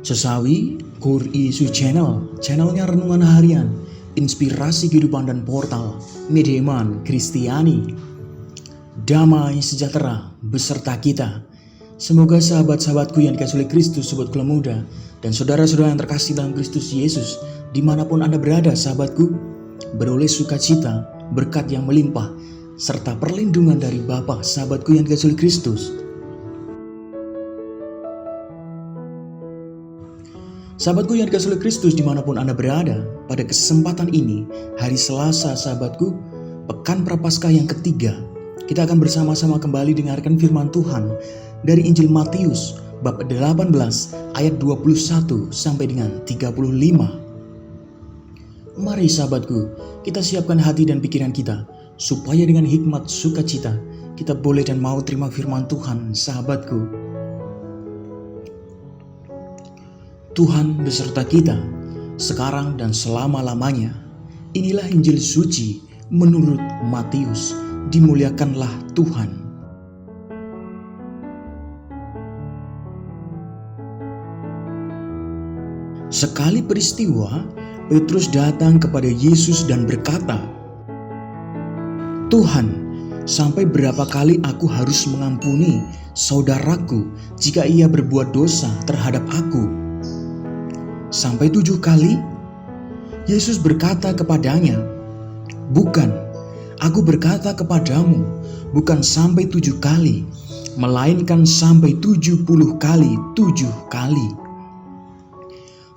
Sesawi Gur Isu channelnya renungan harian, inspirasi kehidupan dan portal Mediaman Kristiani. Damai sejahtera beserta kita. Semoga sahabat-sahabatku yang dikasihi oleh Kristus, sobat Kula Muda, dan saudara-saudara yang terkasih dalam Kristus Yesus, dimanapun Anda berada sahabatku, beroleh sukacita, berkat yang melimpah, serta perlindungan dari Bapa, sahabatku yang dikasihi oleh Kristus. Sahabatku yang dikasihi oleh Kristus dimanapun Anda berada, pada kesempatan ini, hari Selasa sahabatku, Pekan Prapaskah yang ketiga, kita akan bersama-sama kembali dengarkan firman Tuhan dari Injil Matius bab 18 ayat 21 sampai dengan 35. Mari sahabatku, kita siapkan hati dan pikiran kita, supaya dengan hikmat sukacita, kita boleh dan mau terima firman Tuhan sahabatku. Tuhan beserta kita, sekarang dan selama-lamanya. Inilah Injil suci menurut Matius. Dimuliakanlah Tuhan. Sekali peristiwa, Petrus datang kepada Yesus dan berkata, "Tuhan, sampai berapa kali aku harus mengampuni saudaraku jika ia berbuat dosa terhadap aku? Sampai 7 kali?" Yesus berkata kepadanya, "Bukan, aku berkata kepadamu, bukan sampai 7 kali, melainkan sampai 70 kali 7 kali.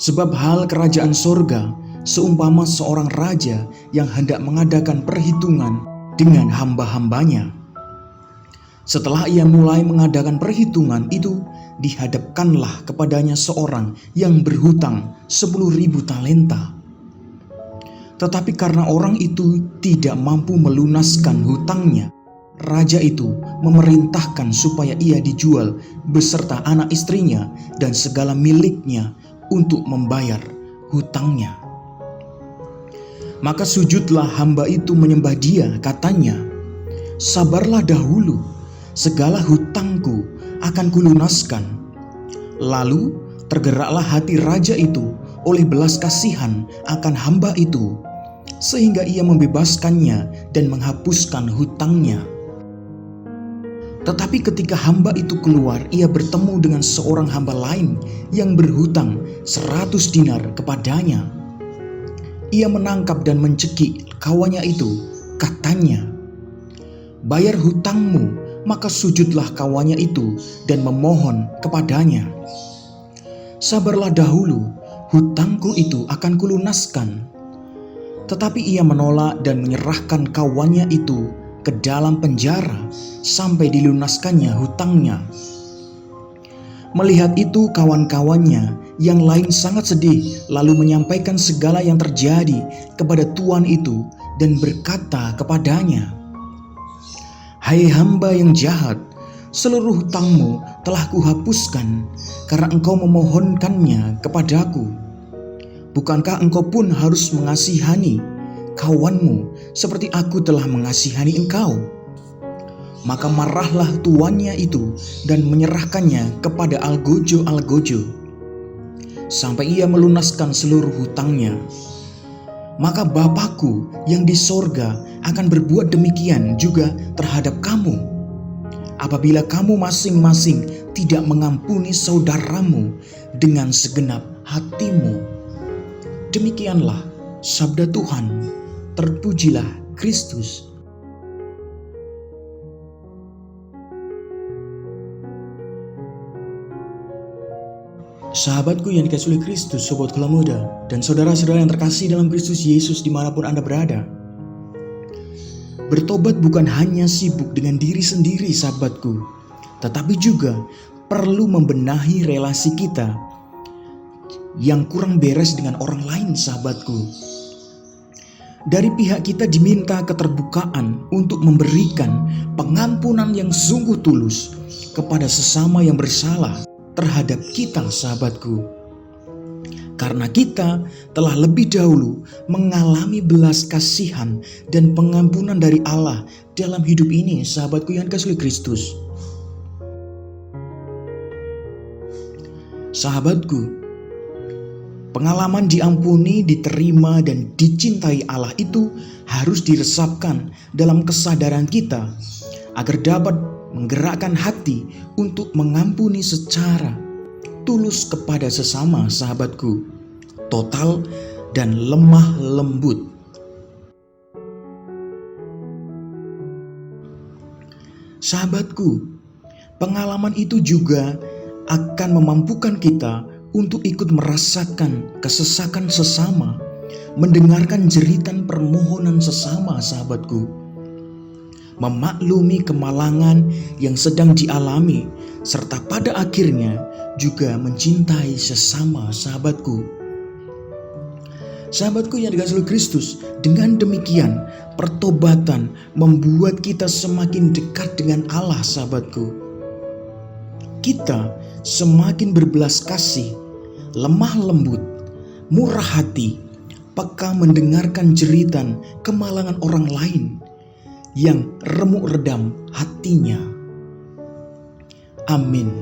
Sebab hal kerajaan sorga seumpama seorang raja yang hendak mengadakan perhitungan dengan hamba-hambanya. Setelah ia mulai mengadakan perhitungan itu, dihadapkanlah kepadanya seorang yang berhutang 10.000 talenta. Tetapi karena orang itu tidak mampu melunaskan hutangnya, raja itu memerintahkan supaya ia dijual beserta anak istrinya dan segala miliknya untuk membayar hutangnya. Maka sujudlah hamba itu menyembah dia, katanya, 'Sabarlah dahulu, segala hutangku akan kulunaskan.' Lalu tergeraklah hati raja itu oleh belas kasihan akan hamba itu, sehingga ia membebaskannya dan menghapuskan hutangnya. Tetapi ketika hamba itu keluar, ia bertemu dengan seorang hamba lain yang berhutang 100 dinar kepadanya. Ia menangkap dan mencekik kawannya itu, katanya, 'Bayar hutangmu.' Maka sujudlah kawannya itu dan memohon kepadanya, 'Sabarlah dahulu, hutangku itu akan kulunaskan.' Tetapi ia menolak dan menyerahkan kawannya itu ke dalam penjara sampai dilunaskannya hutangnya. Melihat itu kawan-kawannya yang lain sangat sedih, lalu menyampaikan segala yang terjadi kepada tuan itu dan berkata kepadanya, 'Hai hamba yang jahat, seluruh hutangmu telah kuhapuskan karena engkau memohonkannya kepadaku. Bukankah engkau pun harus mengasihani kawanmu seperti aku telah mengasihani engkau?' Maka marahlah tuannya itu dan menyerahkannya kepada algojo-algojo sampai ia melunaskan seluruh hutangnya. Maka Bapakku yang di sorga akan berbuat demikian juga terhadap kamu, apabila kamu masing-masing tidak mengampuni saudaramu dengan segenap hatimu." Demikianlah sabda Tuhan. Terpujilah Kristus. Sahabatku yang dikasihi oleh Kristus, sobat Kula Muda, dan saudara-saudara yang terkasih dalam Kristus Yesus dimanapun Anda berada. Bertobat bukan hanya sibuk dengan diri sendiri sahabatku, tetapi juga perlu membenahi relasi kita yang kurang beres dengan orang lain sahabatku. Dari pihak kita diminta keterbukaan untuk memberikan pengampunan yang sungguh tulus kepada sesama yang bersalah terhadap kita sahabatku. Karena kita telah lebih dahulu mengalami belas kasihan dan pengampunan dari Allah dalam hidup ini sahabatku yang dikasihi Kristus. Sahabatku, Pengalaman diampuni, diterima, dan dicintai Allah itu harus diresapkan dalam kesadaran kita agar dapat menggerakkan hati untuk mengampuni secara tulus kepada sesama sahabatku, total dan lemah lembut. Sahabatku, pengalaman itu juga akan memampukan kita untuk ikut merasakan kesesakan sesama, mendengarkan jeritan permohonan sesama sahabatku, memaklumi kemalangan yang sedang dialami, serta pada akhirnya juga mencintai sesama sahabatku. Sahabatku yang dikasihi oleh Kristus, dengan demikian pertobatan membuat kita semakin dekat dengan Allah sahabatku. Kita semakin berbelas kasih, lemah lembut, murah hati, peka mendengarkan jeritan kemalangan orang lain yang remuk redam hatinya. Amin.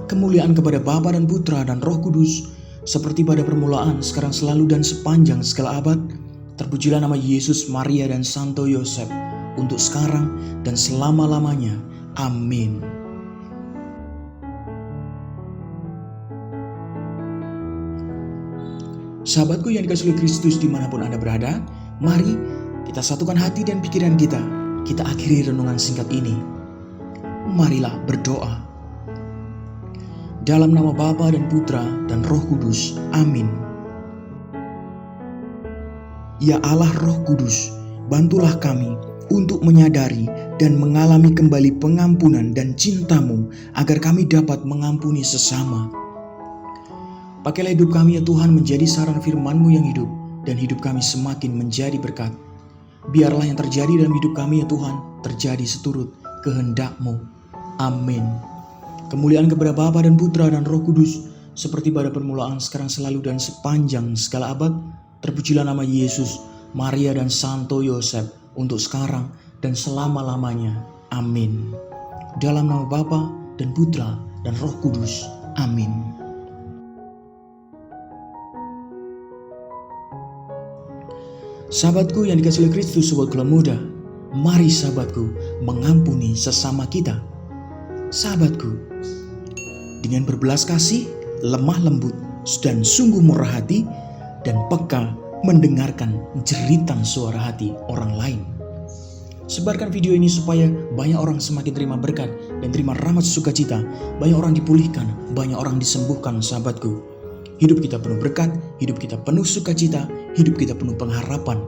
Kemuliaan kepada Bapa dan Putra dan Roh Kudus, seperti pada permulaan, sekarang, selalu, dan sepanjang segala abad. Terpujilah nama Yesus, Maria, dan Santo Yosef, untuk sekarang dan selama-lamanya. Amin. Sahabatku yang dikasihi oleh Kristus dimanapun Anda berada, mari kita satukan hati dan pikiran kita. Kita akhiri renungan singkat ini. Marilah berdoa. Dalam nama Bapa dan Putra dan Roh Kudus. Amin. Ya Allah Roh Kudus, bantulah kami untuk menyadari dan mengalami kembali pengampunan dan cinta-Mu agar kami dapat mengampuni sesama. Pakailah hidup kami ya Tuhan menjadi sarana firman-Mu yang hidup, dan hidup kami semakin menjadi berkat. Biarlah yang terjadi dalam hidup kami ya Tuhan terjadi seturut kehendak-Mu. Amin. Kemuliaan kepada Bapa dan Putra dan Roh Kudus, seperti pada permulaan, sekarang, selalu, dan sepanjang segala abad. Terpujilah nama Yesus, Maria, dan Santo Yosef, untuk sekarang dan selama-lamanya. Amin. Dalam nama Bapa dan Putra dan Roh Kudus. Amin. Sahabatku yang dikasihi oleh Kristus, sobat Gula Muda, mari sahabatku mengampuni sesama kita. Sahabatku, dengan berbelas kasih, lemah lembut, dan sungguh murah hati, dan peka mendengarkan jeritan suara hati orang lain. Sebarkan video ini supaya banyak orang semakin terima berkat dan terima rahmat sukacita. Banyak orang dipulihkan, banyak orang disembuhkan sahabatku. Hidup kita penuh berkat, hidup kita penuh sukacita, hidup kita penuh pengharapan.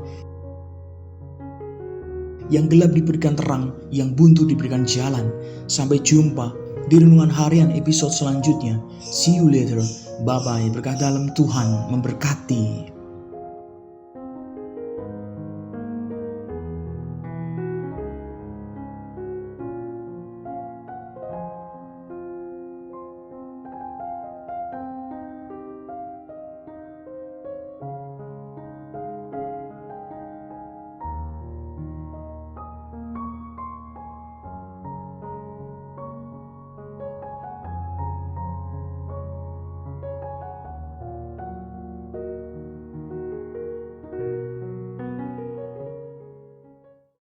Yang gelap diberikan terang, yang buntu diberikan jalan. Sampai jumpa di renungan harian episode selanjutnya. See you later. Bye-bye. Berkah dalam Tuhan memberkati.